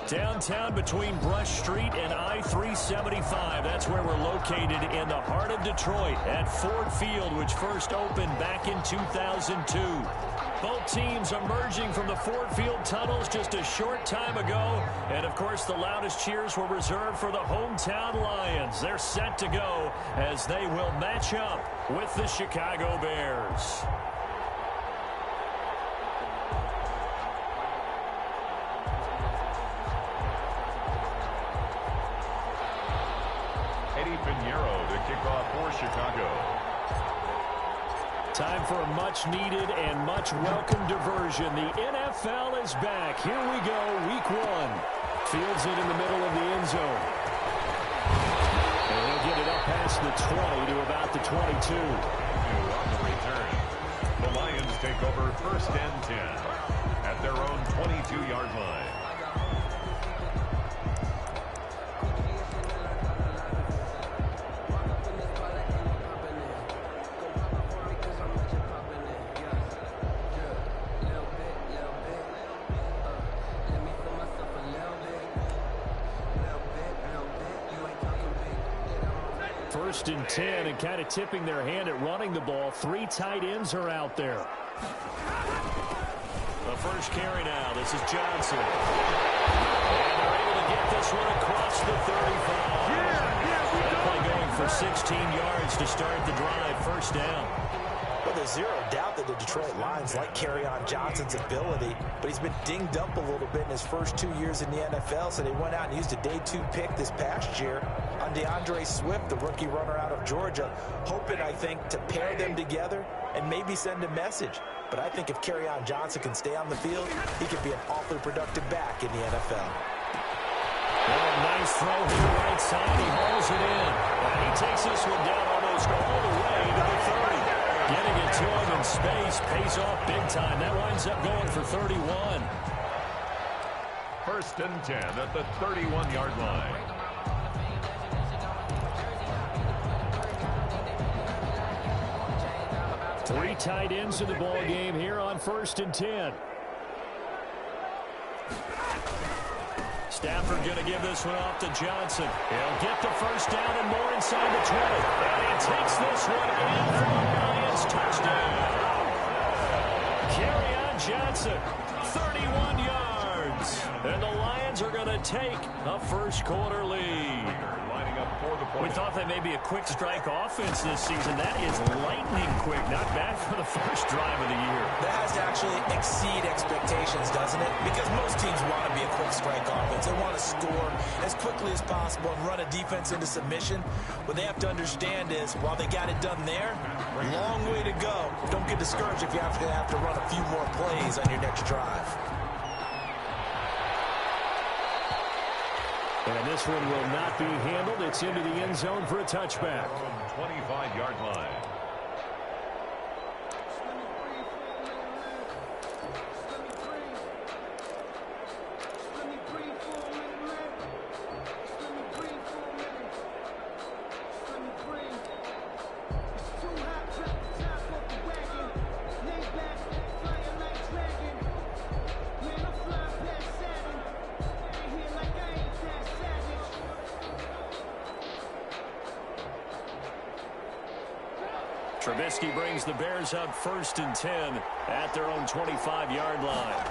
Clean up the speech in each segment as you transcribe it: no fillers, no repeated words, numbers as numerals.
Downtown between Brush Street and I-375. That's where we're located in the heart of Detroit at Ford Field, which first opened back in 2002. Both teams emerging from the Ford Field tunnels just a short time ago. And, of course, the loudest cheers were reserved for the hometown Lions. They're set to go as they will match up with the Chicago Bears. To kick off for Chicago. Time for a much-needed and much-welcome diversion. The NFL is back. Here we go, week one. Fields it in the middle of the end zone. And he'll get it up past the 20 to about the 22. On the return, the Lions take over 1st and 10 at their own 22-yard line. First and 10, and kind of tipping their hand at running the ball. 3 tight ends are out there. The first carry now. This is Johnson. And they're able to get this one across the 35. Definitely going for 16 yards to start the drive. First down. Well, there's zero doubt that the Detroit Lions like Kerryon Johnson's ability, but he's been dinged up a little bit in his first 2 years in the NFL, so they went out and used a day 2 pick this past year on DeAndre Swift, the rookie runner out of Georgia, hoping, I think, to pair them together and maybe send a message. But I think if Kerryon Johnson can stay on the field, he could be an awfully productive back in the NFL. Oh, nice throw here right side. He hauls it in. And he takes this one down almost all the way to the 30. Getting it to him in space pays off big time. That winds up going for 31. 1st and 10 at the 31-yard line. Three tight ends in the ball game here on 1st and 10. Stafford going to give this one off to Johnson. He'll get the first down and more inside the 20. And he takes this one in for the Lions. Touchdown. Kerryon Johnson, 31 yards. And the Lions are going to take a first-quarter lead. We thought they may be a quick strike offense this season. That is lightning quick. Not bad for the first drive of the year. That has to actually exceed expectations, doesn't it? Because most teams want to be a quick strike offense. They want to score as quickly as possible and run a defense into submission. What they have to understand is, while they got it done there, long way to go. Don't get discouraged if you have to run a few more plays on your next drive. And this one will not be handled. It's into the end zone for a touchback. 25-yard line. Trubisky brings the Bears up 1st and 10 at their own 25-yard line.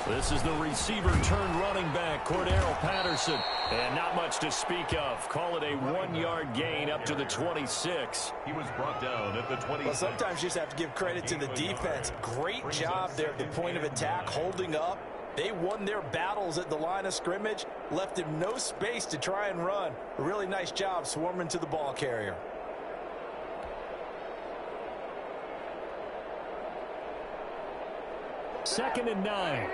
This is the receiver turned running back, Cordero Patterson. And not much to speak of. Call it a 1-yard gain up to the 26. He was brought down at the 26. Well, sometimes you just have to give credit to the defense. Great job there at the point of attack, holding up. They won their battles at the line of scrimmage, left him no space to try and run. A really nice job swarming to the ball carrier. Second and 9.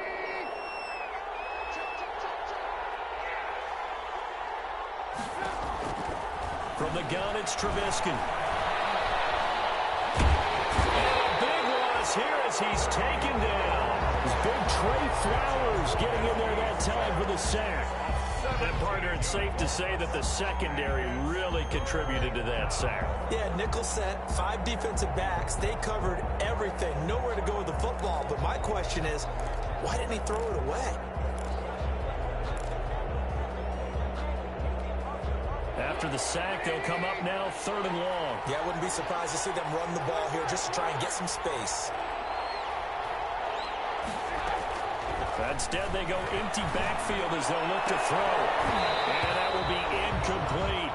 From the gun, it's Trubisky. And a big loss here as he's taken down. His big Trey Flowers getting in there that time for the sack. And, partner, it's safe to say that the secondary really contributed to that sack. Yeah, nickel set, 5 defensive backs. They covered everything. Nowhere to go with the football. But my question is, why didn't he throw it away? after the sack. They'll come up now 3rd and long. Yeah, I wouldn't be surprised to see them run the ball here just to try and get some space. Instead, they go empty backfield as they'll look to throw. And that will be incomplete.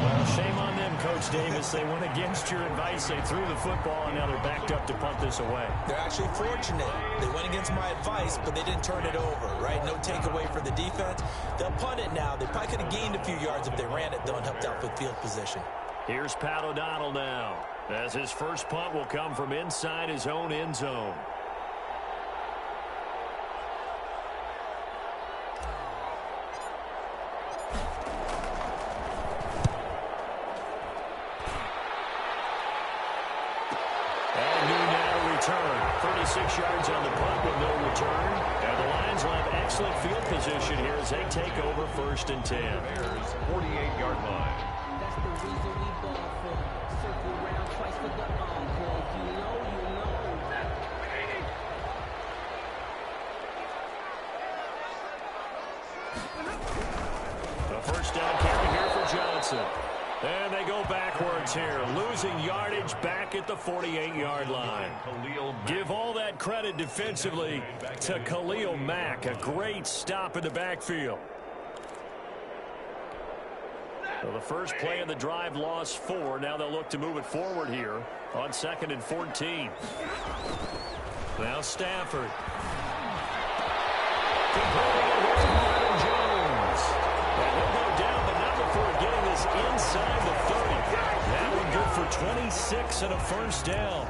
Well, shame on them, Coach Davis. They went against your advice. They threw the football, and now they're backed up to punt this away. They're actually fortunate. They went against my advice, but they didn't turn it over, right? No takeaway for the defense. They'll punt it now. They probably could have gained a few yards if they ran it, though, and helped out with field position. Here's Pat O'Donnell now, as his first punt will come from inside his own end zone. And new now return. 36 yards on the punt with no return. And the Lions will have excellent field position here as they take over 1st and 10. Bears 48-yard line. That's the reason we ball for. Circle round twice for the encore. You know. A first down carry here for Johnson. And they go backwards here, losing yardage back at the 48-yard line. Give all that credit defensively to Khalil Mack. A great stop in the backfield. So the first play of the drive lost 4. Now they'll look to move it forward here on 2nd and 14. Now Stafford. He'll go down, but not before getting this inside the 30. That one good for 26 and a first down.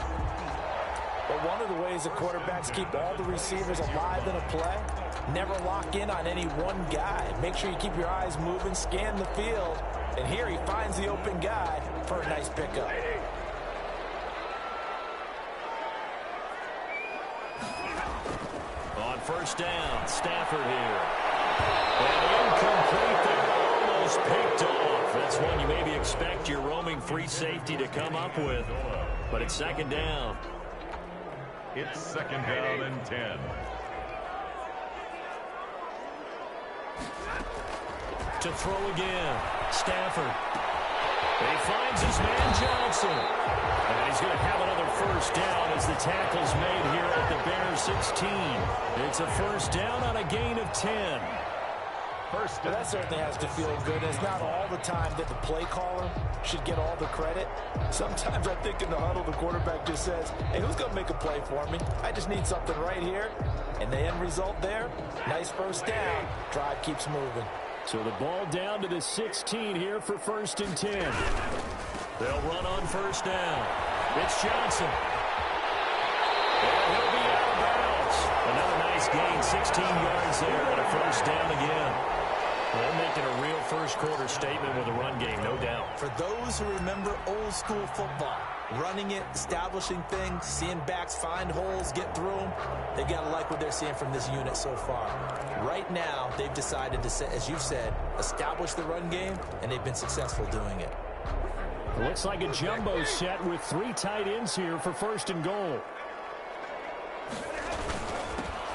But one of the ways the quarterbacks keep all the receivers alive in a play, never lock in on any one guy. Make sure you keep your eyes moving, scan the field. And here he finds the open guy for a nice pickup. On first down, Stafford here. And incomplete there, almost picked off. That's one you maybe expect your roaming free safety to come up with. But it's 2nd down. It's 2nd down and 10. To throw again, Stafford. He finds his man Johnson. And he's going to have another first down as the tackle's made here at the Bears 16. It's a first down on a gain of 10. Well, that certainly has to feel good. It's not all the time that the play caller should get all the credit. Sometimes I think in the huddle, the quarterback just says, hey, who's going to make a play for me? I just need something right here. And the end result there, nice first down. Drive keeps moving. So the ball down to the 16 here for 1st and 10. They'll run on first down. It's Johnson. And he'll be out of bounds. Another nice gain, 16 yards there, and a first down again. They're making a real first-quarter statement with a run game, no doubt. For those who remember old-school football, running it, establishing things, seeing backs find holes, get through them, they got to like what they're seeing from this unit so far. Right now, they've decided to, as you've said, establish the run game, and they've been successful doing it. It looks like a jumbo set with 3 tight ends here for 1st and goal.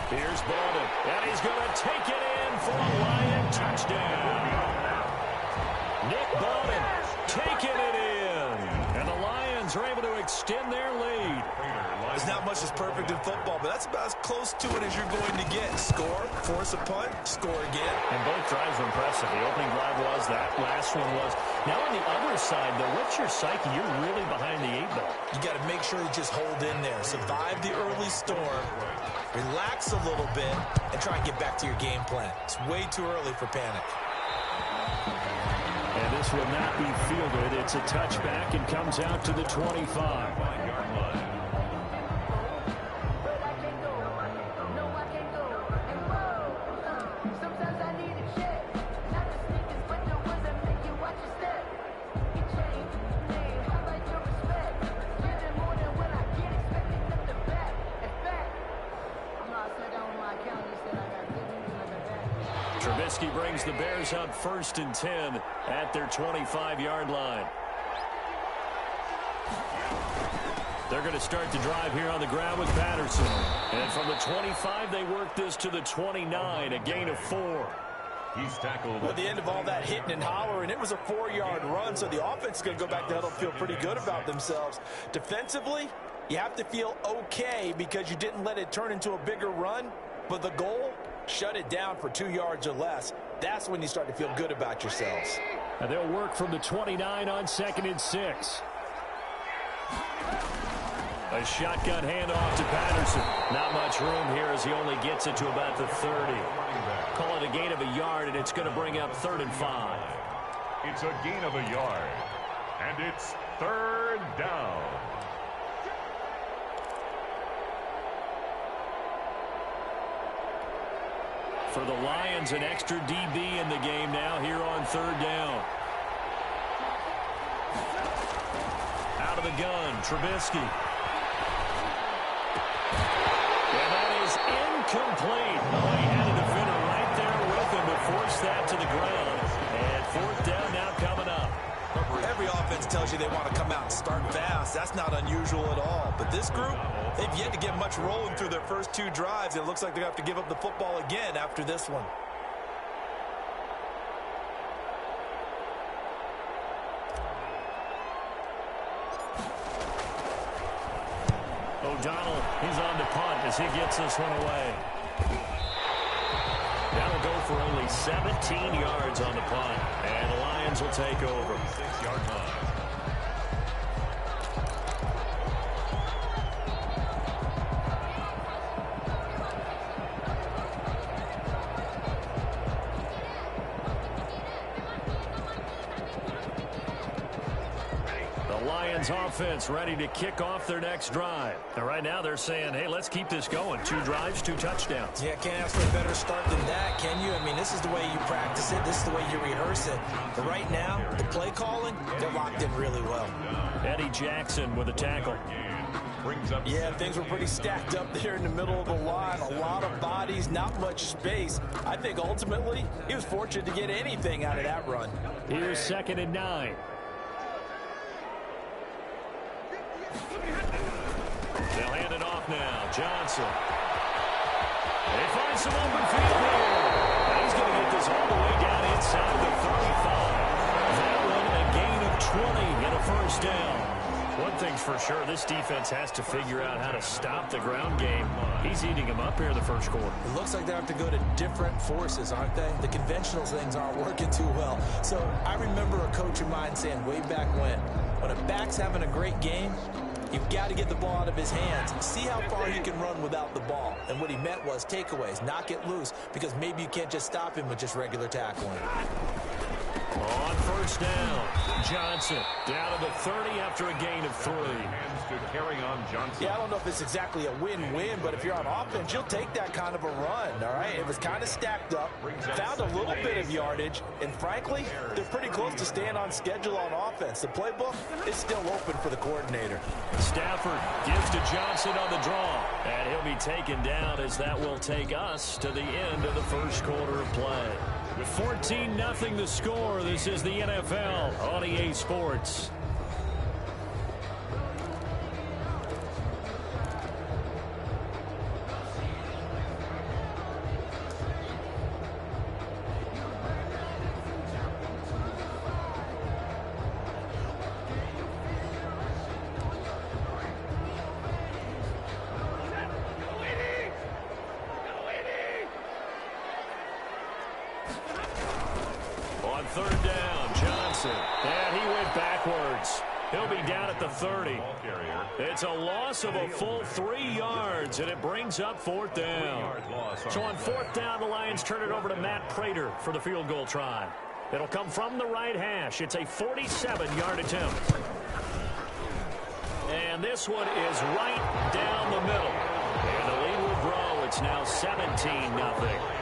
Here's Baldwin, and he's going to take it in for a Lion touchdown. Nick Baldwin taking it in, and the Lions are able to extend their lead. There's not much that's perfect in football, but that's about as close to it as you're going to get. Score, force a punt, score again. And both drives were impressive. The opening drive was, that last one was. Now on the other side, though, what's your psyche? You're really behind the 8 ball. You got to make sure you just hold in there. Survive the early storm, relax a little bit, and try and get back to your game plan. It's way too early for panic. And this will not be fielded. It's a touchback and comes out to the 25. Trubisky brings the Bears up 1st and 10 at their 25-yard line. They're going to start the drive here on the ground with Patterson. And from the 25, they work this to the 29, a gain of 4. He's tackled. At the end of all that hitting and hollering, it was a 4-yard run, so the offense is going to go back to huddle, feel pretty good about themselves. Defensively, you have to feel okay because you didn't let it turn into a bigger run, but the goal, shut it down for 2 yards or less. That's when you start to feel good about yourselves. And they'll work from the 29 on 2nd and 6. A shotgun handoff to Patterson. Not much room here as he only gets it to about the 30. Call it a gain of a yard, and it's going to bring up 3rd and 5. It's a gain of a yard, and it's 3rd down. For the Lions, an extra DB in the game now here on 3rd down. Out of the gun, Trubisky. And that is incomplete. Oh, he had a defender right there with him, but forced that to the ground. And 4th down now coming up. Every offense tells you they want to come out and start fast. That's not unusual at all. But this group, they've yet to get much rolling through their first 2 drives. It looks like they're going to have to give up the football again after this one. O'Donnell, he's on to punt as he gets this one away. That'll go for only 17 yards on the punt. And the Lions will take over. 6-yard line. Lions offense ready to kick off their next drive. And right now they're saying, hey, let's keep this going. 2 drives, 2 touchdowns. Yeah, can't ask for a better start than that, can you? I mean, this is the way you practice it. This is the way you rehearse it. But right now, the play calling, they're locked in really well. Eddie Jackson with a tackle. Yeah, things were pretty stacked up there in the middle of the line. A lot of bodies, not much space. I think ultimately he was fortunate to get anything out of that run. Here's 2nd and 9. They'll hand it off now. Johnson. They find some open field here. He's going to get this all the way down inside the 35. That one a gain of 20 and a 1st down. One thing's for sure, this defense has to figure out how to stop the ground game. He's eating them up here in the 1st quarter. It looks like they have to go to different forces, aren't they? The conventional things aren't working too well. So I remember a coach of mine saying way back when a back's having a great game, you've got to get the ball out of his hands. See how far he can run without the ball. And what he meant was takeaways, knock it loose, because maybe you can't just stop him with just regular tackling. On 1st down, Johnson down to the 30 after a gain of 3. Hands to carry on Johnson. Yeah, I don't know if it's exactly a win-win, but if you're on offense, you'll take that kind of a run, all right? It was kind of stacked up, found a little bit of yardage, and frankly, they're pretty close to staying on schedule on offense. The playbook is still open for the coordinator. Stafford gives to Johnson on the draw, and he'll be taken down as that will take us to the end of the 1st quarter of play. 14-0 the score. This is the NFL on EA Sports. On 3rd down, Johnson. And he went backwards. He'll be down at the 30. It's a loss of a full 3 yards, and it brings up 4th down. So on 4th down, the Lions turn it over to Matt Prater for the field goal try. It'll come from the right hash. It's a 47-yard attempt. And this one is right down the middle. And the lead will grow. It's now 17-0.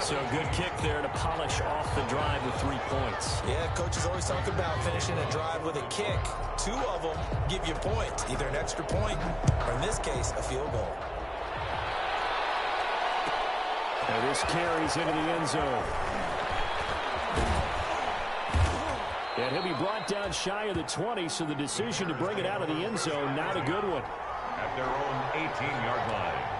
So good kick there to polish off the drive with 3 points. Yeah, coaches always talk about finishing a drive with a kick. 2 of them give you points, either an extra point or, in this case, a field goal. And this carries into the end zone. And he'll be brought down shy of the 20, so the decision to bring it out of the end zone, not a good one. At their own 18-yard line.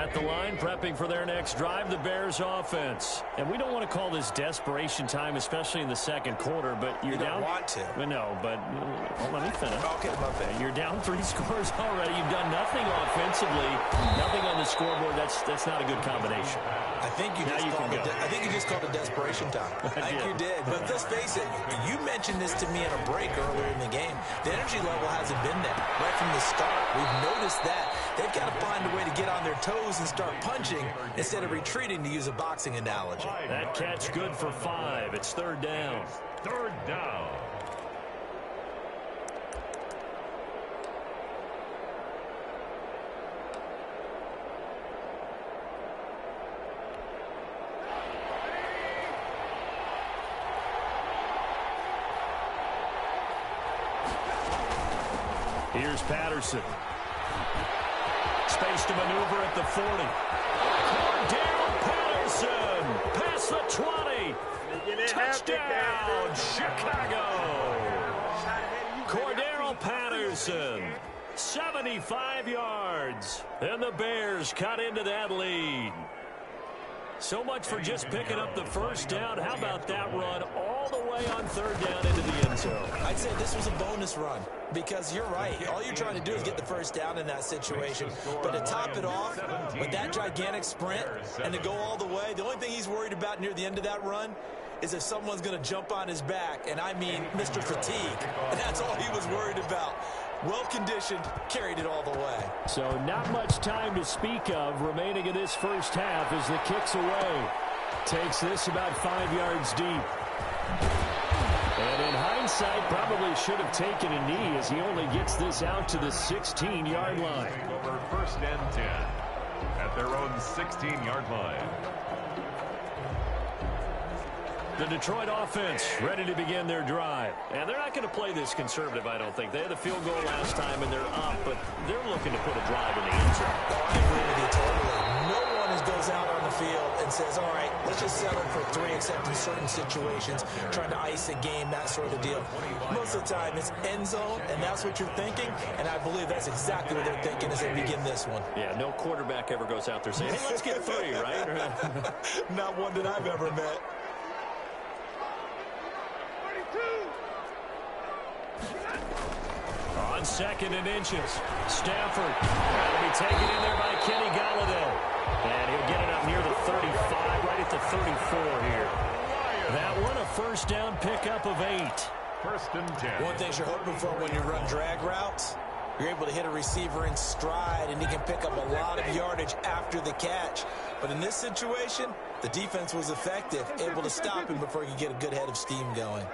At the line, prepping for their next drive, the Bears offense. And we don't want to call this desperation time, especially in the second quarter, but you're down. You don't want to. No, but let me finish. Okay, my bad. You're down 3 scores already. You've done nothing offensively, nothing on the scoreboard. That's not a good combination. I think you just called it desperation time. I think you did. But let's face it, you mentioned this to me in a break earlier in the game. The energy level hasn't been there right from the start. We've noticed that. They've got to find a way to get on their toes and start punching instead of retreating, to use a boxing analogy. That catch good for 5. It's 3rd down. 3rd down. Here's Patterson. Space to maneuver at the 40. Cordell Patterson past the 20. Touchdown, Chicago. Cordell Patterson, 75 yards. And the Bears cut into that lead. So much for just picking up the 1st down. How about that run all the way on 3rd down into the end zone? I'd say this was a bonus run because you're right. All you're trying to do is get the 1st down in that situation. But to top it off with that gigantic sprint and to go all the way, the only thing he's worried about near the end of that run is if someone's going to jump on his back, and I mean Mr. Fatigue. And that's all he was worried about. Well-conditioned, carried it all the way. So not much time to speak of remaining in this 1st half as the kick's away. Takes this about 5 yards deep. And in hindsight, probably should have taken a knee as he only gets this out to the 16-yard line. Over 1st and 10 at their own 16-yard line. The Detroit offense ready to begin their drive. And they're not going to play this conservative, I don't think. They had a field goal last time, and they're up, but they're looking to put a drive in the end zone. I agree with you totally. No one goes out on the field and says, all right, let's just settle for 3, except in certain situations, trying to ice a game, that sort of deal. Most of the time, it's end zone, and that's what you're thinking, and I believe that's exactly what they're thinking as they begin this one. Yeah, no quarterback ever goes out there saying, hey, let's get 3, right? Not one that I've ever met. On 2nd and inches, Stafford will be taken in there by Kenny Golladay. And he'll get it up near the 35, right at the 34 here. That one, a 1st down pickup of 8. 1st and 10. One thing you're hoping for when you run drag routes, you're able to hit a receiver in stride, and he can pick up a lot of yardage after the catch. But in this situation, the defense was effective, able to stop him before he could get a good head of steam going.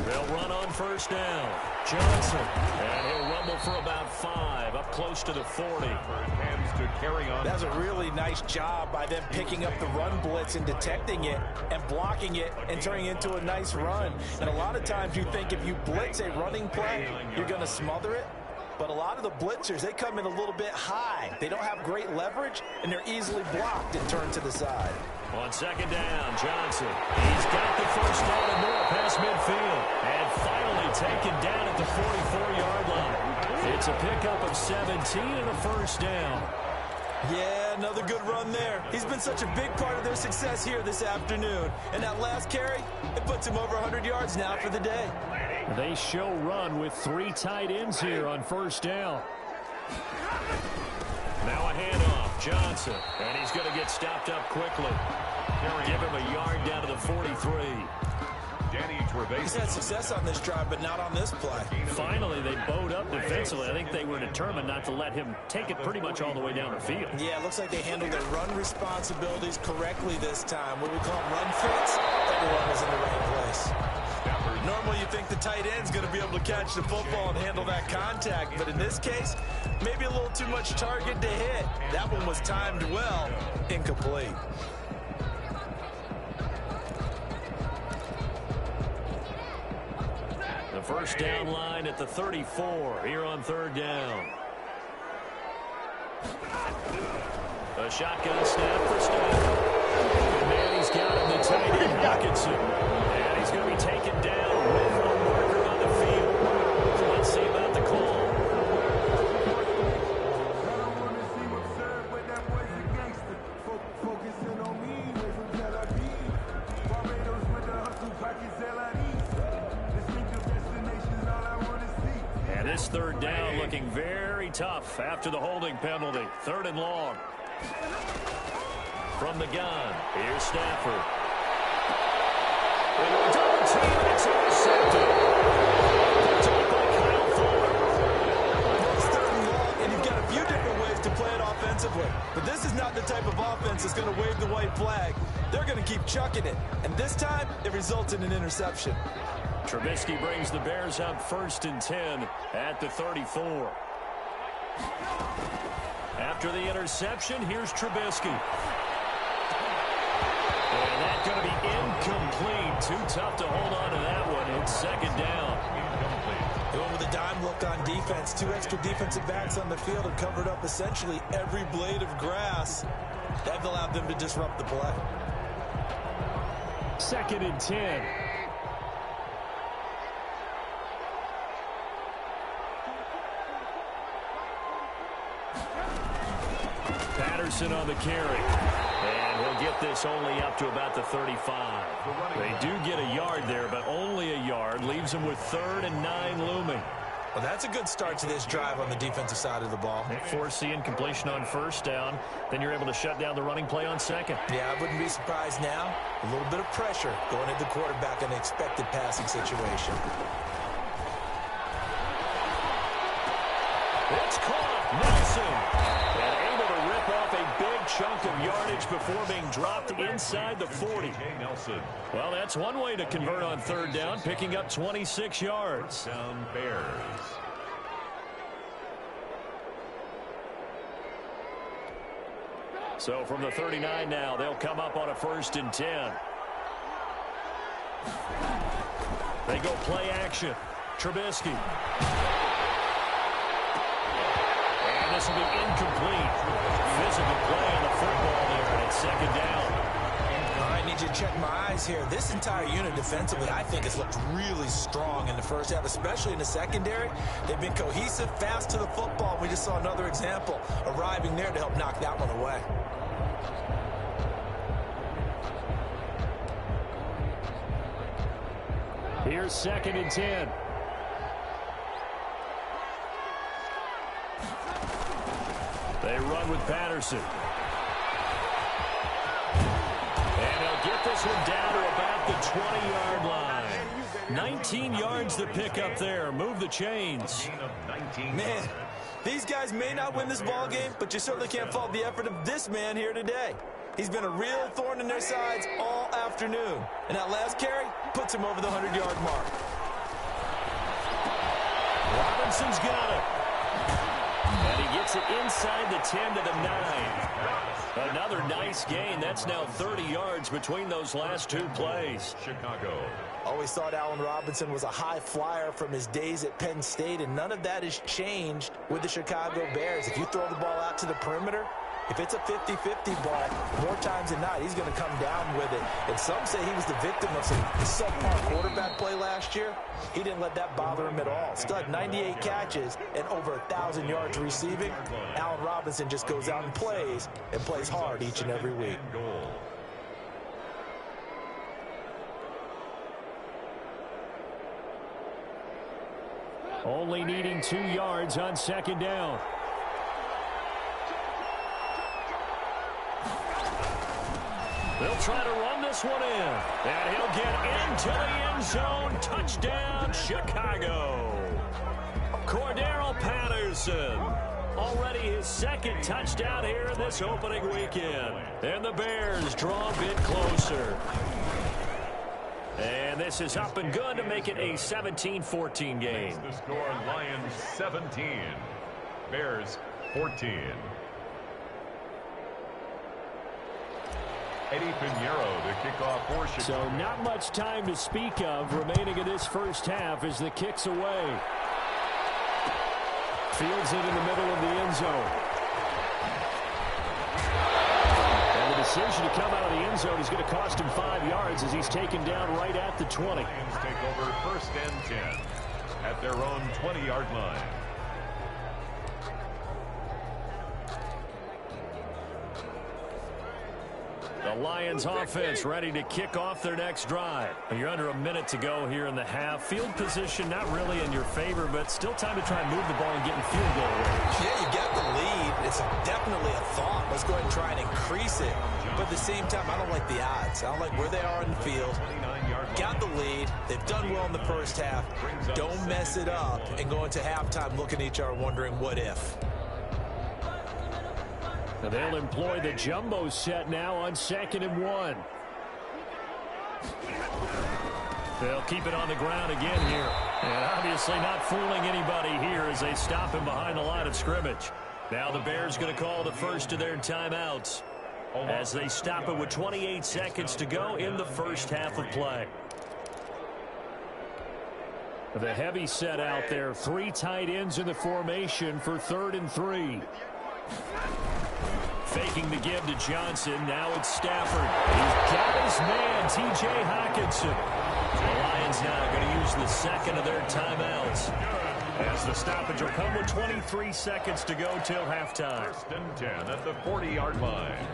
They'll run on 1st down. Johnson. And he'll rumble for about 5, up close to the 40. Hands to carry on. That was a really nice job by them picking up the run blitz and detecting it and blocking it and turning it into a nice run. And a lot of times you think if you blitz a running play, you're going to smother it. But a lot of the blitzers, they come in a little bit high. They don't have great leverage, and they're easily blocked and turned to the side. On 2nd down, Johnson. He's got the 1st down and more past midfield. And finally taken down at the 44-yard line. It's a pickup of 17 and a 1st down. Yeah, another good run there. He's been such a big part of their success here this afternoon. And that last carry, it puts him over 100 yards now for the day. They show run with 3 tight ends here on 1st down. Now a handoff, Johnson. And he's going to get stopped up quickly. Give him a yard down to the 43. He's had success on this drive, but not on this play. Finally, they bowed up defensively. I think they were determined not to let him take it pretty much all the way down the field. Yeah, it looks like they handled their run responsibilities correctly this time. What we call run fits, everyone was in the right place. Normally, you think the tight end's going to be able to catch the football and handle that contact, but in this case, maybe a little too much target to hit. That one was timed well, incomplete. The 1st down line at the 34 here on 3rd down. A shotgun snap for Stafford. And man, he's got him, the tight end, Hawkinson. And he's going to be taken down with a marker on the field. So let's see about the call. this third down looking very tough after the holding penalty. 3rd and long. From the gun, here's Stafford. Double team, it's intercepted. Picked up by Kyle Fuller. It's 3rd and long, and you've got a few different ways to play it offensively. But this is not the type of offense that's going to wave the white flag. They're going to keep chucking it. And this time, it results in an interception. Trubisky brings the Bears up 1st and 10 at the 34. After the interception, here's Trubisky. And that's going to be incomplete. Too tough to hold on to that one. It's 2nd down. Going with a dime look on defense. 2 extra defensive backs on the field have covered up essentially every blade of grass. That allowed them to disrupt the play. 2nd and 10. Patterson on the carry. And he'll get this only up to about the 35. They do get a yard there, but only a yard. Leaves them with 3rd and 9 looming. Well, that's a good start to this drive on the defensive side of the ball. Force the incompletion on 1st down. Then you're able to shut down the running play on 2nd. Yeah, I wouldn't be surprised now. A little bit of pressure going at the quarterback in an expected passing situation. It's caught. Nelson. And able to rip off a big chunk of yardage before being dropped inside the 40. Well, that's one way to convert on 3rd down, picking up 26 yards. Down Bears. So from the 39 now, they'll come up on a 1st and 10. They go play action. Trubisky. And this will be incomplete. Physical play on the football there, and it's 2nd down. I need you to check my eyes here. This entire unit defensively, I think, has looked really strong in the first half, especially in the secondary. They've been cohesive, fast to the football. We just saw another example arriving there to help knock that one away. Here's 2nd and 10. They run with Patterson. And they'll get this one down to about the 20-yard line. 19 yards to pick up there. Move the chains. Man, these guys may not win this ball game, but you certainly can't fault the effort of this man here today. He's been a real thorn in their sides all afternoon. And that last carry puts him over the 100-yard mark. Robinson's got it. And he gets it inside the 10 to the 9. Another nice gain. That's now 30 yards between those last 2 plays. Chicago. Always thought Allen Robinson was a high flyer from his days at Penn State, and none of that has changed with the Chicago Bears. If you throw the ball out to the perimeter, if it's a 50-50 ball, more times than not, he's going to come down with it. And some say he was the victim of some subpar quarterback play last year. He didn't let that bother him at all. Still had 98 catches and over 1,000 yards receiving. Allen Robinson just goes out and plays hard each and every week. Only needing 2 yards on 2nd down. They'll try to run this one in. And he'll get into the end zone. Touchdown, Chicago. Cordero Patterson. Already his 2nd touchdown here in this opening weekend. And the Bears draw a bit closer. And this is up and good to make it a 17-14 game. The score, Lions 17, Bears 14. Eddie Pinheiro, the kickoff for Chicago. So not much time to speak of remaining in this first half as the kick's away. Fields it in the middle of the end zone. And the decision to come out of the end zone is going to cost him 5 yards as he's taken down right at the 20. Lions take over 1st and 10 at their own 20-yard line. The Lions offense ready to kick off their next drive. You're under a minute to go here in the half. Field position not really in your favor, but still time to try and move the ball and get in field goal range. Yeah, you got the lead. It's definitely a thought. Let's go ahead and try and increase it. But at the same time, I don't like the odds. I don't like where they are in the field. Got the lead. They've done well in the first half. Don't mess it up and go into halftime looking at each other wondering what if. Now they'll employ the jumbo set now on 2nd and 1. They'll keep it on the ground again here. And obviously not fooling anybody here as they stop him behind the line of scrimmage. Now the Bears going to call the first of their timeouts as they stop it with 28 seconds to go in the first half of play. The heavy set out there. 3 tight ends in the formation for 3rd and 3. Faking the give to Johnson. Now it's Stafford. He's got his man, T.J. Hockenson. The Lions now going to use the second of their timeouts as the stoppage will come with 23 seconds to go till halftime. 1st and 10 at the 40-yard line.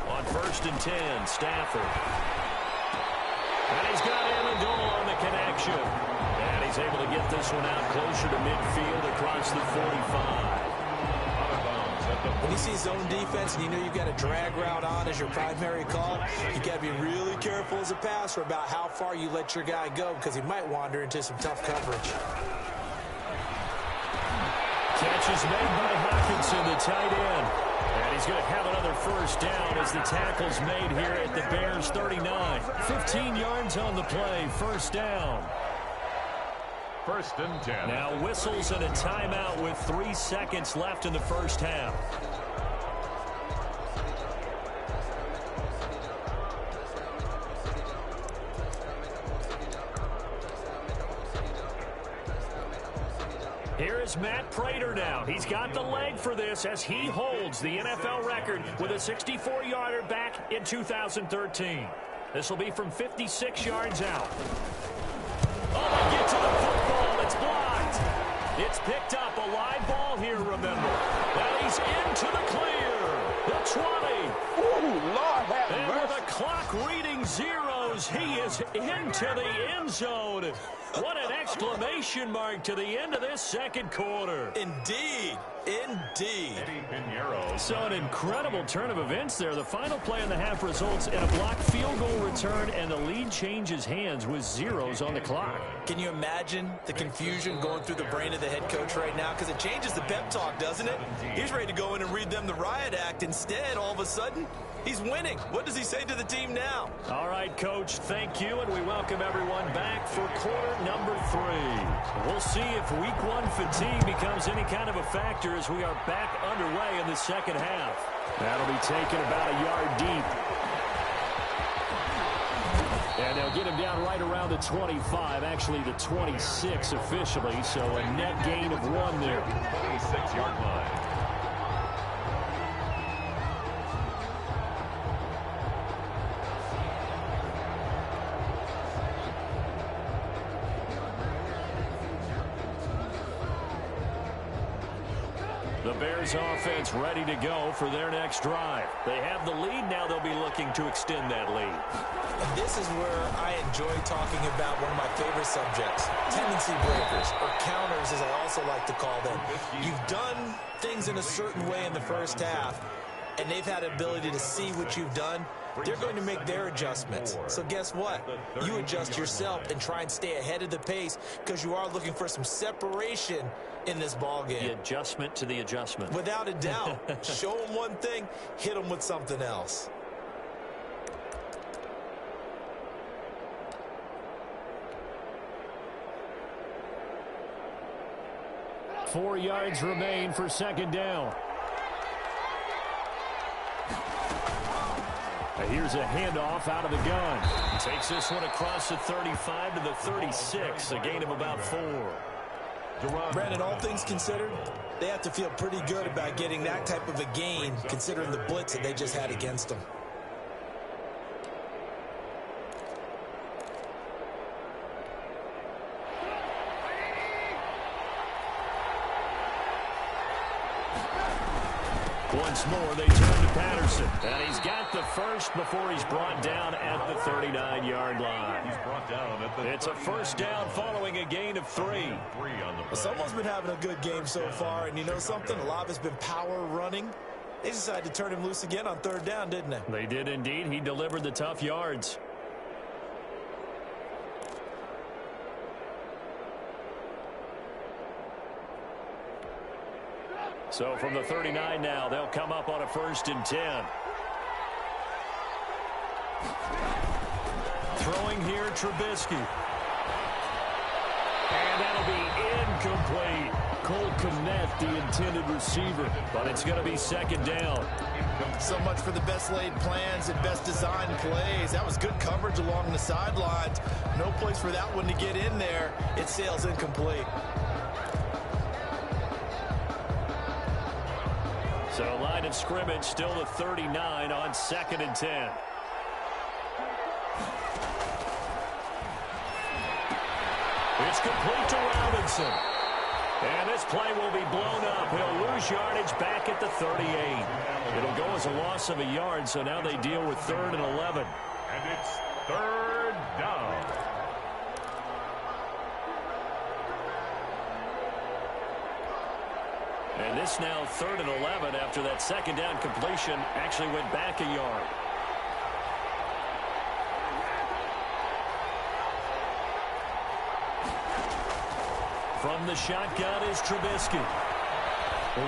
On 1st and 10, Stafford. And he's got Amendola on the connection. And he's able to get this one out closer to midfield across the 45. When you see zone defense and you know you've got a drag route on as your primary call, you got to be really careful as a passer about how far you let your guy go because he might wander into some tough coverage. Catch is made by Hockenson, the tight end. And he's going to have another first down as the tackle's made here at the Bears 39. 15 yards on the play, first down. 1st and 10. Now whistles and a timeout with 3 seconds left in the first half. Here is Matt Prater now. He's got the leg for this as he holds the NFL record with a 64-yarder back in 2013. This will be from 56 yards out. Oh, they get to the football. It's blocked. It's picked up. A live ball here, remember. Now he's into the clear. The 20. Ooh, Lord have And mercy. with the clock reading zeros, he is into the end zone. What an exclamation mark to the end of this second quarter. Indeed. Indeed. So an incredible turn of events there. The final play in the half results in a blocked field goal return, and the lead changes hands with zeros on the clock. Can you imagine the confusion going through the brain of the head coach right now? Because it changes the pep talk, doesn't it? He's ready to go in and read them the riot act. Instead, all of a sudden, he's winning. What does he say to the team now? All right, Coach, thank you, and we welcome everyone back for quarter number 3. We'll see if week 1 fatigue becomes any kind of a factor as we are back underway in the second half. That'll be taken about a yard deep. And they'll get him down right around the 25, actually the 26 officially, so a net gain of 1 there. 26-yard line. The Bears offense ready to go for their next drive. They have the lead. Now they'll be looking to extend that lead. And this is where I enjoy talking about one of my favorite subjects, tendency breakers, or counters as I also like to call them. You've done things in a certain way in the first half, and they've had an ability to see what you've done. They're going to make their adjustments. So guess what? You adjust yourself and try and stay ahead of the pace because you are looking for some separation in this ball game. The adjustment to the adjustment. Without a doubt. Show them one thing, hit them with something else. Four yards remain for second down. Here's a handoff out of the gun. Takes this one across the 35 to the 36, a gain of about 4. Brandon, all things considered, they have to feel pretty good about getting that type of a gain, considering the blitz that they just had against them. Once more, they turn to Patterson. And he's got the first before he's brought down at the 39-yard line. It's a first down following a gain of 3. Well, someone's been having a good game so far, and you know something? A lot has been power running. They decided to turn him loose again on third down, didn't they? They did indeed. He delivered the tough yards. So from the 39 now, they'll come up on a 1st and 10. Throwing here, Trubisky. And that'll be incomplete. Cole Kmet, the intended receiver. But it's going to be 2nd down. So much for the best laid plans and best designed plays. That was good coverage along the sidelines. No place for that one to get in there. It sails incomplete. So line of scrimmage still the 39 on 2nd and 10. It's complete to Robinson. And this play will be blown up. He'll lose yardage back at the 38. It'll go as a loss of a yard, so now they deal with 3rd and 11. And it's 3rd down. And this now 3rd and 11 after that 2nd down completion actually went back a yard. From the shotgun is Trubisky.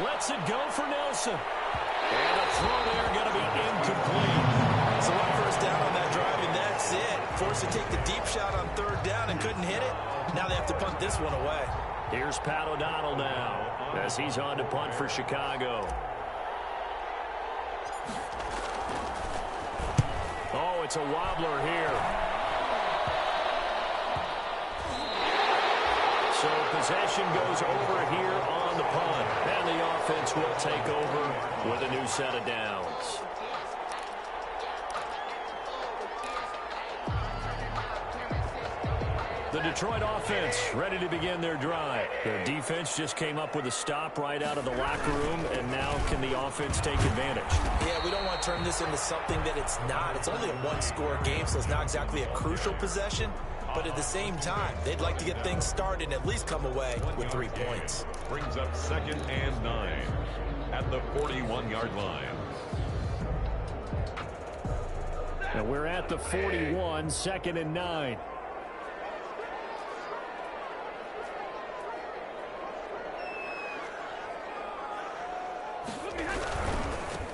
Lets it go for Nelson. And a throw there going to be incomplete. So 1 first down on that drive, and that's it. Forced to take the deep shot on 3rd down and couldn't hit it. Now they have to punt this one away. Here's Pat O'Donnell now as he's on to punt for Chicago. Oh, it's a wobbler here. So possession goes over here on the punt. And the offense will take over with a new set of downs. The Detroit offense ready to begin their drive. Their defense just came up with a stop right out of the locker room, and now can the offense take advantage? Yeah, we don't want to turn this into something that it's not. It's only a 1-score game, so it's not exactly a crucial possession. But at the same time, they'd like to get things started and at least come away with 3 points. Brings up 2nd and 9 at the 41-yard line. And we're at the 41, 2nd and 9.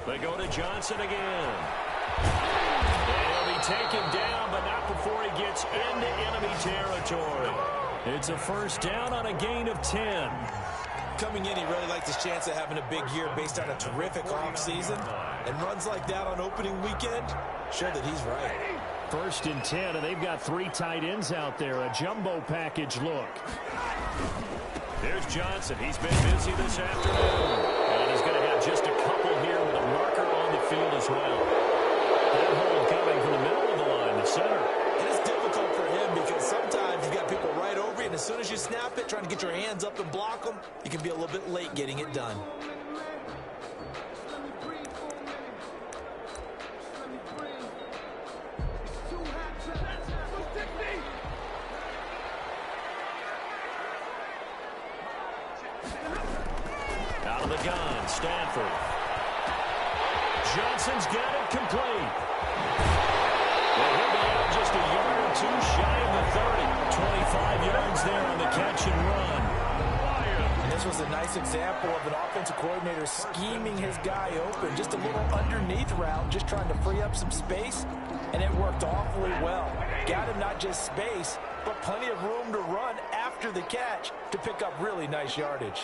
They go to Johnson again. He'll be taken down, but not before he gets into enemy territory. It's a 1st down on a gain of 10. Coming in, he really likes his chance of having a big year based on a terrific offseason. And runs like that on opening weekend show that he's right. 1st and 10, and they've got 3 tight ends out there. A jumbo package look. There's Johnson. He's been busy this afternoon. And he's going to have just a couple here with a marker on the field as well. That hold coming from the middle of the line, the center. It is difficult for him because sometimes you've got people right over you, and as soon as you snap it, trying to get your hands up and block them, you can be a little bit late getting it done. Out of the gun, Stanford. Johnson's got it complete. Well, he'll be out just a yard or 2 shy of the 30. 25 yards there on the catch and run. And this was a nice example of an offensive coordinator scheming his guy open. Just a little underneath route, just trying to free up some space, and it worked awfully well. Got him not just space, but plenty of room to run after the catch to pick up really nice yardage.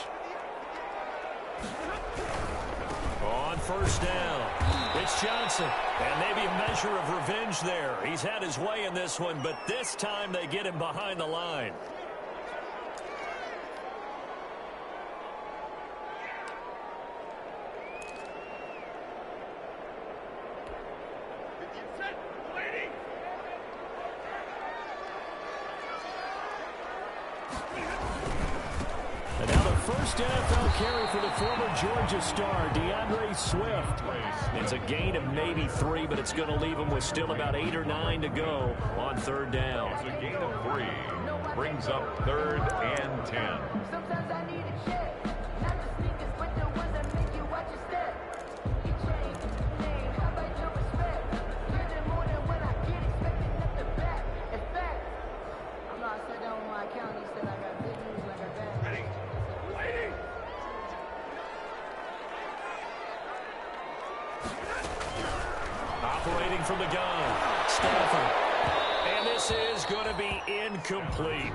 On 1st down, it's Johnson. And maybe a measure of revenge there. He's had his way in this one, but this time they get him behind the line. first NFL carry for the former Georgia star, DeAndre Swift. It's a gain of maybe 3, but it's going to leave him with still about 8 or 9 to go on third down. It's a gain of 3. Brings up 3rd and 10. Sometimes I need a check. Not the sneakers, but the ones that make you watch your step. You change the name, how about your respect? You're the more than when I get expecting at the back. In fact, I know I sat down with my account, he said I got good news, I got bad. Ready. Waiting. Operating from the gun, Stafford. And this is going to be incomplete.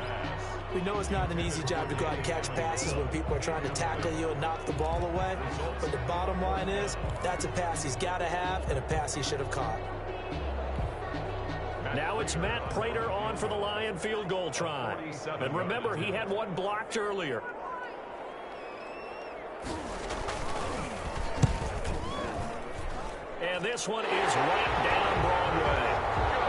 We know it's not an easy job to go out and catch passes when people are trying to tackle you and knock the ball away. But the bottom line is, that's a pass he's got to have and a pass he should have caught. Now it's Matt Prater on for the Lion field goal try. And remember, he had one blocked earlier. And this one is wrapped down Broadway.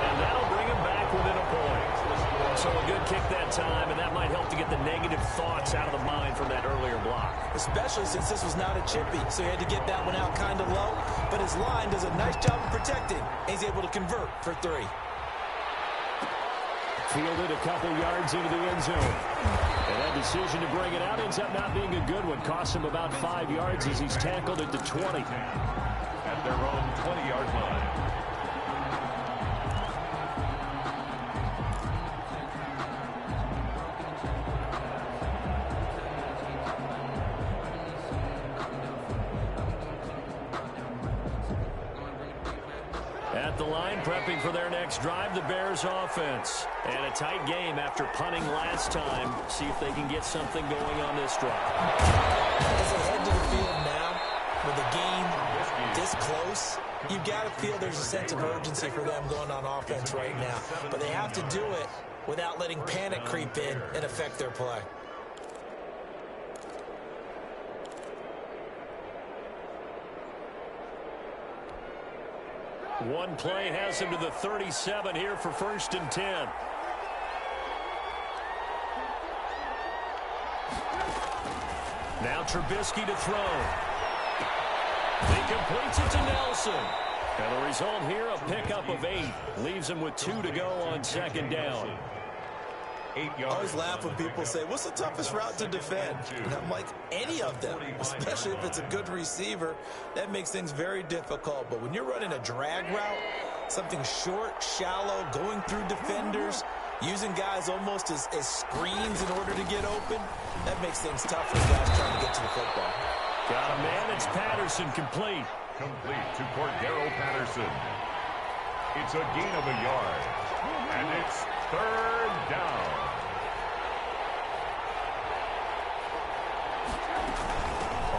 And that'll bring him back within a point. So a good kick that time, and that might help to get the negative thoughts out of the mind from that earlier block. Especially since this was not a chippy, so he had to get that one out kind of low. But his line does a nice job of protecting. He's able to convert for 3. Fielded a couple yards into the end zone. And that decision to bring it out ends up not being a good one. Costs him about 5 yards as he's tackled at the 20. At their own 20-yard line. At the line, prepping for their next drive, the Bears offense. And a tight game after punting last time. See if they can get something going on this drive. As they head to the field now, with the game this close, you've got to feel there's a sense of urgency for them going on offense right now. But they have to do it without letting panic creep in and affect their play. One play has him to the 37 here for 1st and 10. Now Trubisky to throw. He completes it to Nelson. And the result here, a pickup of 8. Leaves him with 2 to go on 2nd down. 8 I yards. always laugh when people say, what's the toughest route to defend? And I'm like, any of them, especially if it's a good receiver. That makes things very difficult. But when you're running a drag route, something short, shallow, going through defenders, using guys almost as screens in order to get open, that makes things tough for guys trying to get to the football. Got a man, it's Patterson, complete. Complete to Cordero Patterson. It's a gain of a yard. And it's 3rd down.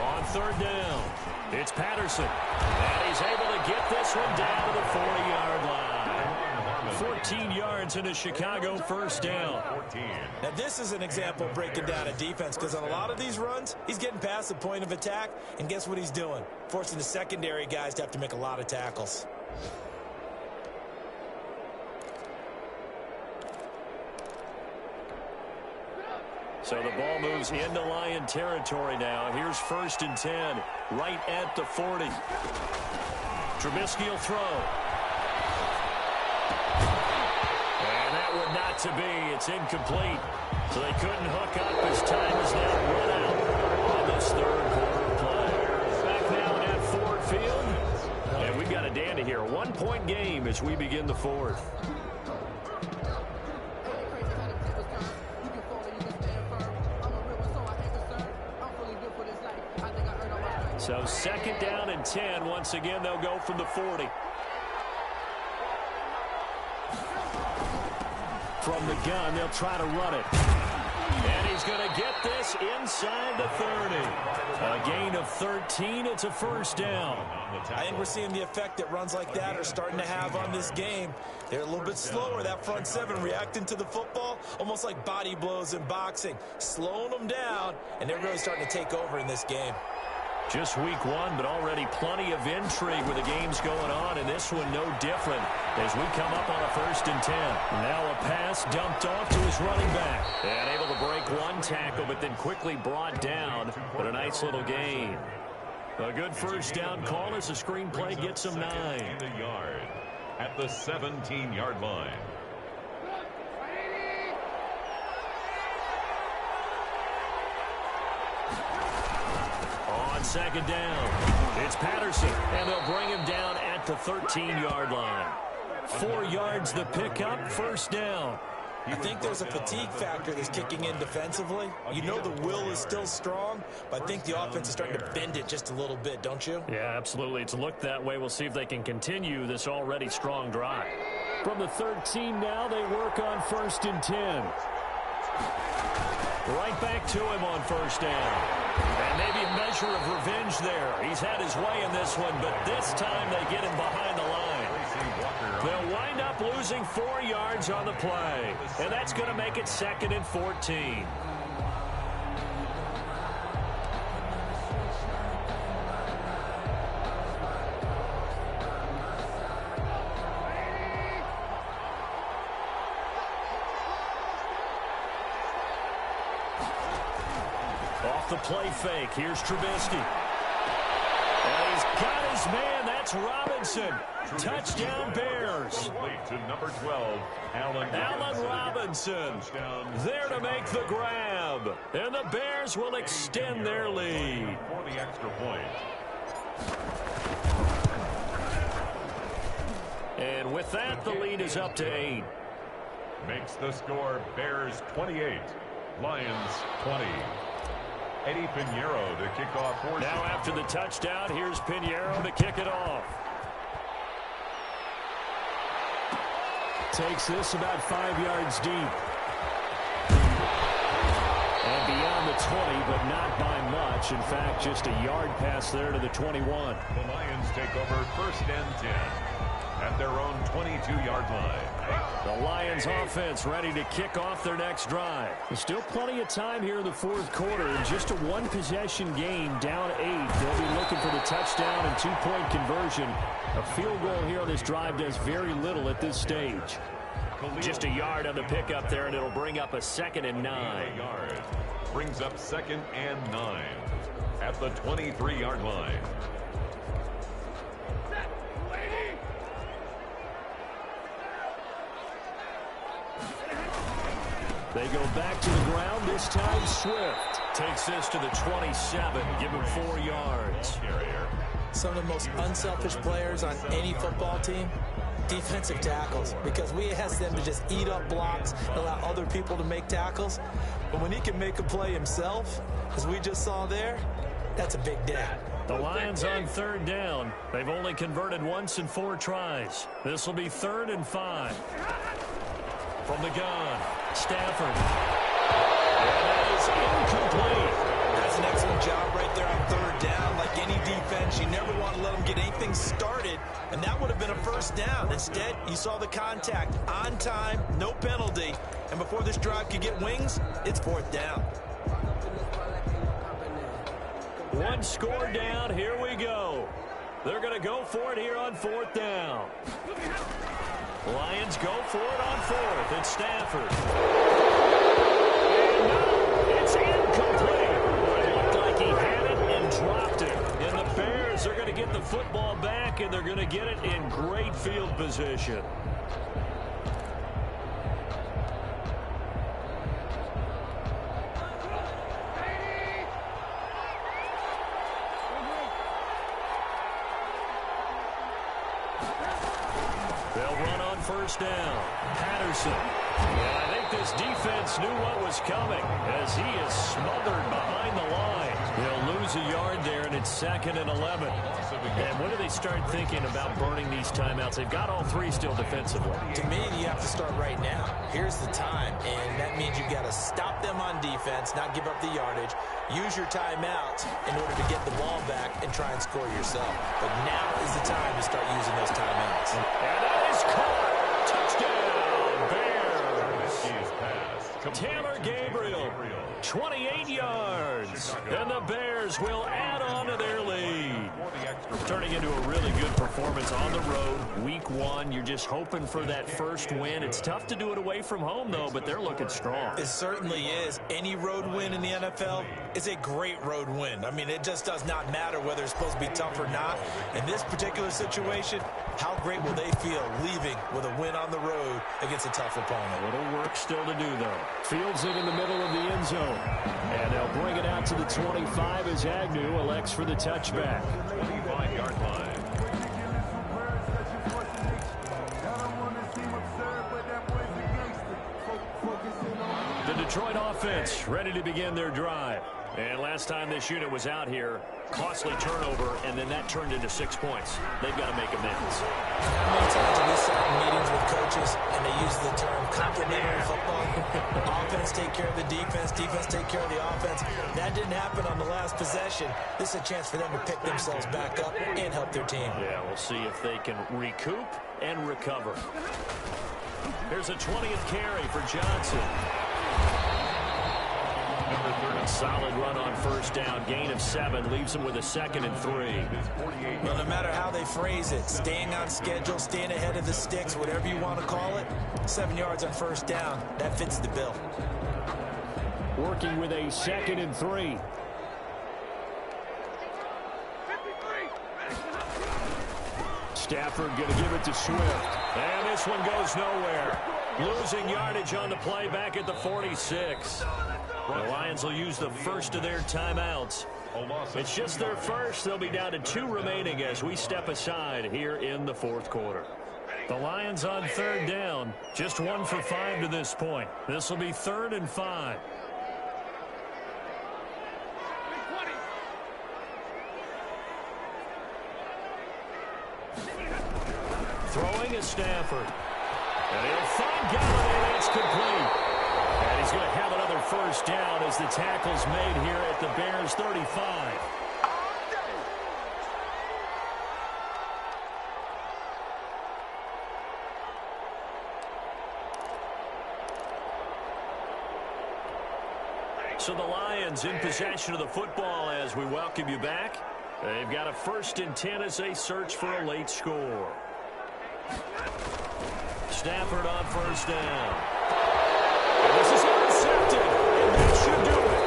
On 3rd down, it's Patterson. And he's able to get this one down to the 40-yard line. 14 yards in a Chicago 1st down. 14. Now, this is an example of breaking down a defense, because on a lot of these runs, he's getting past the point of attack, and guess what he's doing? Forcing the secondary guys to have to make a lot of tackles. So the ball moves into Lion territory now. Here's 1st and 10, right at the 40. Trubisky will throw. And that would not to be. It's incomplete. So they couldn't hook up as time is now run out on this 3rd quarter play. Back now at Ford Field. And we've got a dandy here. 1-point game as we begin the 4th. So 2nd down and 10. Once again, they'll go from the 40. From the gun, they'll try to run it. And he's going to get this inside the 30. A gain of 13. It's a 1st down. I think we're seeing the effect that runs like that are starting to have on this game. They're a little bit slower, that front 7, reacting to the football, almost like body blows in boxing, slowing them down, and they're really starting to take over in this game. Just week one, but already plenty of intrigue with the games going on, and this one no different as we come up on a 1st and 10. Now a pass dumped off to his running back. And able to break one tackle, but then quickly brought down. But a nice little gain. A good first down call as the screenplay gets him 9. The yard at the 17-yard line. On 2nd down, it's Patterson, and they'll bring him down at the 13-yard line. 4 yards the pickup, 1st down. I think there's a fatigue factor that's kicking in defensively. You know the will is still strong, but I think the offense is starting to bend it just a little bit, don't you? Yeah, absolutely. It's looked that way. We'll see if they can continue this already strong drive. From the 13 now, they work on 1st and 10. Right back to him on 1st down. And maybe a measure of revenge there. He's had his way in this one, but this time they get him behind the line. They'll wind up losing 4 yards on the play, and that's going to make it 2nd and 14. Off the play fake, here's Trubisky. And he's got his man, that's Robinson. Touchdown Bears. To number 12, Allen Robinson there to make the grab. And the Bears will extend their lead. For the extra point. And with that, the lead is up to 8. Makes the score Bears 28, Lions 20. Eddie Pinheiro to kick off. Now after the touchdown, here's Pinheiro to kick it off. Takes this about 5 yards deep. And beyond the 20, but not by much. In fact, just a yard pass there to the 21. The Lions take over 1st and 10 at their own 22-yard line. The Lions offense ready to kick off their next drive. There's still plenty of time here in the 4th quarter. In just a 1-possession game, down 8. They'll be looking for the touchdown and 2-point conversion. A field goal here on this drive does very little at this stage. Just a yard on the pickup there, and it'll bring up a 2nd and 9. Brings up 2nd and 9 at the 23-yard line. They go back to the ground, this time Swift. Takes this to the 27, give him 4 yards. Some of the most unselfish players on any football team, defensive tackles, because we ask them to just eat up blocks and allow other people to make tackles. But when he can make a play himself, as we just saw there, that's a big dad. The Lions on 3rd down. They've only converted once in 4 tries. This will be 3rd and 5. From the gun, Stafford. And that is incomplete. That's an excellent job right there on 3rd down. Like any defense, you never want to let them get anything started, and that would have been a 1st down. Instead, you saw the contact on time, no penalty, and before this drive could get wings, it's 4th down. 1 score down, here we go. They're going to go for it here on 4th down. Lions go for it on 4th. It's Stafford. And no, it's incomplete. It looked like he had it and dropped it. And the Bears are going to get the football back, and they're going to get it in great field position. They'll run on 1st down. Patterson. And I think this defense knew what was coming as he is smothered behind the line. They'll lose a yard there, and it's 2nd and 11. And when do they start thinking about burning these timeouts? They've got all 3 still defensively. To me, you have to start right now. Here's the time, and that means you've got to stop them on defense, not give up the yardage, use your timeouts in order to get the ball back and try and score yourself. But now is the time to start using those timeouts. And that is caught. Touchdown, Bears. He is passed to Taylor Gabriel, 28 yards. And the Bears will add on to their lead. Turning into a really good performance on the road. Week 1, you're just hoping for that first win. It's tough to do it away from home, though, but they're looking strong. It certainly is. Any road win in the NFL is a great road win. I mean, it just does not matter whether it's supposed to be tough or not. In this particular situation, how great will they feel leaving with a win on the road against a tough opponent? A little work still to do, though. Fields it in the middle of the end zone. And they'll bring it out to the 25 as Agnew elects for the touchback. 25-yard line. The Detroit offense ready to begin their drive. And last time this unit was out here, costly turnover, and then that turned into 6 points. They've got to make amends. How many times have we sat in meetings with coaches and they use the term complementary football? Offense take care of the defense, defense take care of the offense. That didn't happen on the last possession. This is a chance for them to pick themselves back up and help their team. Yeah, we'll see if they can recoup and recover. Here's a 20th carry for Johnson. Solid run on first down. Gain of 7 leaves them with a 2nd and 3. Well, no matter how they phrase it, staying on schedule, staying ahead of the sticks, whatever you want to call it, 7 yards on first down, that fits the bill. Working with a 2nd and 3. Stafford going to give it to Swift. And this one goes nowhere. Losing yardage on the play back at the 46. The Lions will use the first of their timeouts. It's just their first. They'll be down to 2 remaining as we step aside here in the 4th quarter. The Lions on 3rd down. Just 1 for 5 to this point. This will be 3rd and 5. Throwing is Stafford. And he'll find Galladay. That's complete. And he's going to have another first down as the tackle's made here at the Bears' 35. So the Lions in possession of the football as we welcome you back. They've got a 1st and 10 as they search for a late score. Stafford on first down. And this is intercepted, and that should do it.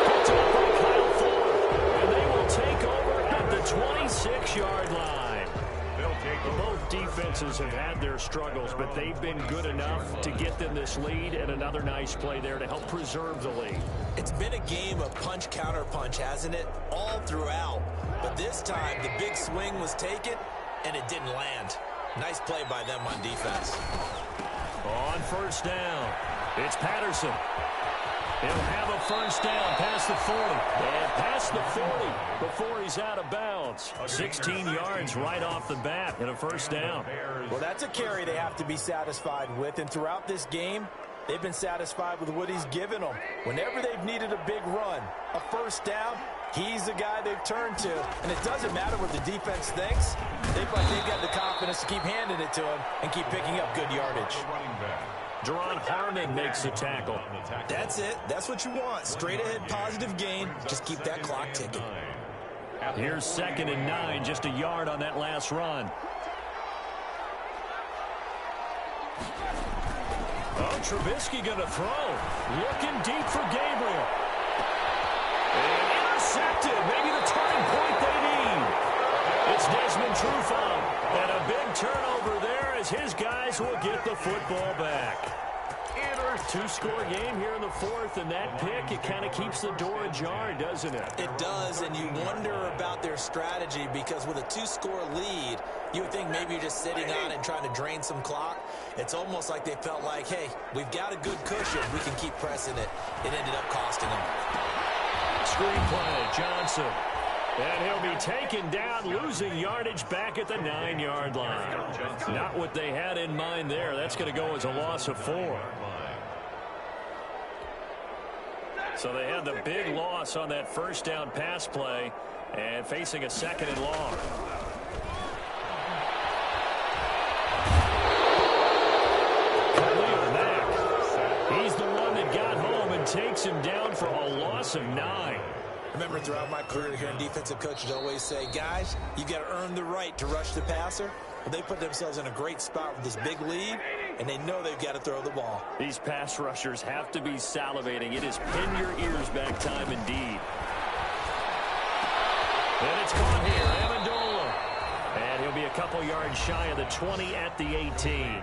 Picked up by Kyle Ford, and they will take over at the 26-yard line. Both defenses have had their struggles, but they've been good enough to get them this lead, and another nice play there to help preserve the lead. It's been a game of punch-counter-punch, hasn't it? All throughout. But this time, the big swing was taken, and it didn't land. Nice play by them on defense. On first down, it's Patterson. He'll have a first down past the 40. And past the 40 before he's out of bounds. 16 yards right off the bat and a first down. Well, that's a carry they have to be satisfied with. And throughout this game, they've been satisfied with what he's given them. Whenever they've needed a big run, a first down, he's the guy they've turned to. And it doesn't matter what the defense thinks. They've got the confidence to keep handing it to him and keep picking up good yardage. Jerron Harmon makes the tackle. That's it. That's what you want. Straight ahead positive gain. Just keep that clock ticking. Here's 2nd and 9, just a yard on that last run. Oh, Trubisky going to throw. Looking deep for Gabriel. And intercepted. Maybe the turning point they need. It's Desmond Trufant. And a big turnover there as his guys will get the football back. 2-score game here in the 4th, and that pick, it kind of keeps the door ajar, doesn't it? It does, and you wonder about their strategy because with a 2-score lead, you would think maybe you're just sitting on and trying to drain some clock. It's almost like they felt like, hey, we've got a good cushion. We can keep pressing it. It ended up costing them. Screen play, Johnson. And he'll be taken down, losing yardage back at the 9-yard line. Not what they had in mind there. That's going to go as a loss of 4. So they had the big loss on that first down pass play and facing a 2nd and long. Khalil Mack. He's the takes him down for a loss of 9. Remember, throughout my career here in defensive coaches always say, guys, you got to earn the right to rush the passer. Well, they put themselves in a great spot with this big lead, and they know they've got to throw the ball. These pass rushers have to be salivating. It is pin your ears back time indeed. And it's caught here, Amendola. And he'll be a couple yards shy of the 20 at the 18.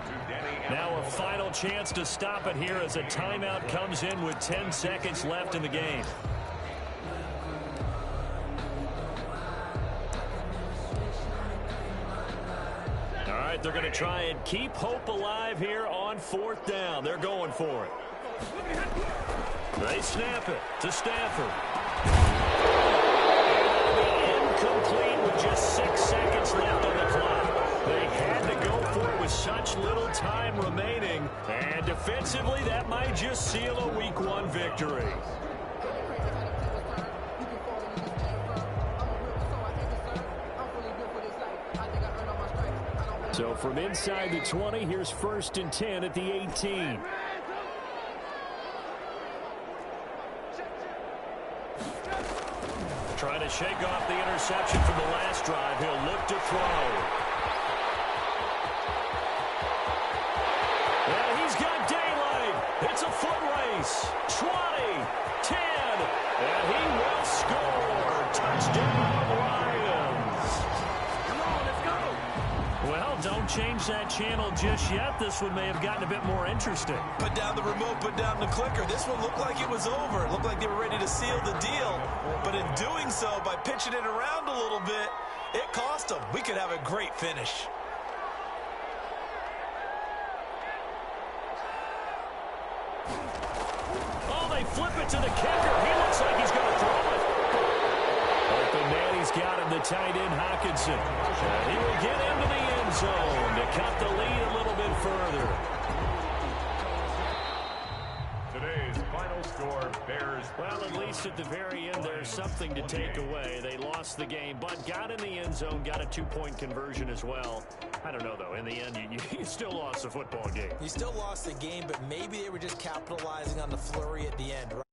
Now a final chance to stop it here as a timeout comes in with 10 seconds left in the game. All right, they're going to try and keep hope alive here on 4th down. They're going for it. They snap it to Stafford. Incomplete with just 6 seconds left on the clock. They had to go for it with such little time remaining. And defensively, that might just seal a Week 1 victory. So from inside the 20, here's 1st and 10 at the 18. Trying to shake off the interception from the last drive. He'll look to throw. And he's got daylight. It's a foot race. 20, 10, and he will score. Touchdown, Lions. Come on, let's go. Well, don't change that channel just yet. This one may have gotten a bit more interesting. Put down the remote, put down the clicker. This one looked like it was over. It looked like they were ready to seal the deal. But in doing so, by pitching it around a little bit, it cost them. We could have a great finish. Oh, they flip it to the kicker. He looks like he's going to throw it. Open man, he's got him, the tight end, Hockenson. And he will get into the end zone to cut the lead a little bit further. Today's final score, Bears. Well, at least at the very end, there's something to take away. They lost the game, but got in the end zone, got a 2-point conversion as well. I don't know, though. In the end, you still lost the football game. You still lost the game, but maybe they were just capitalizing on the flurry at the end, right?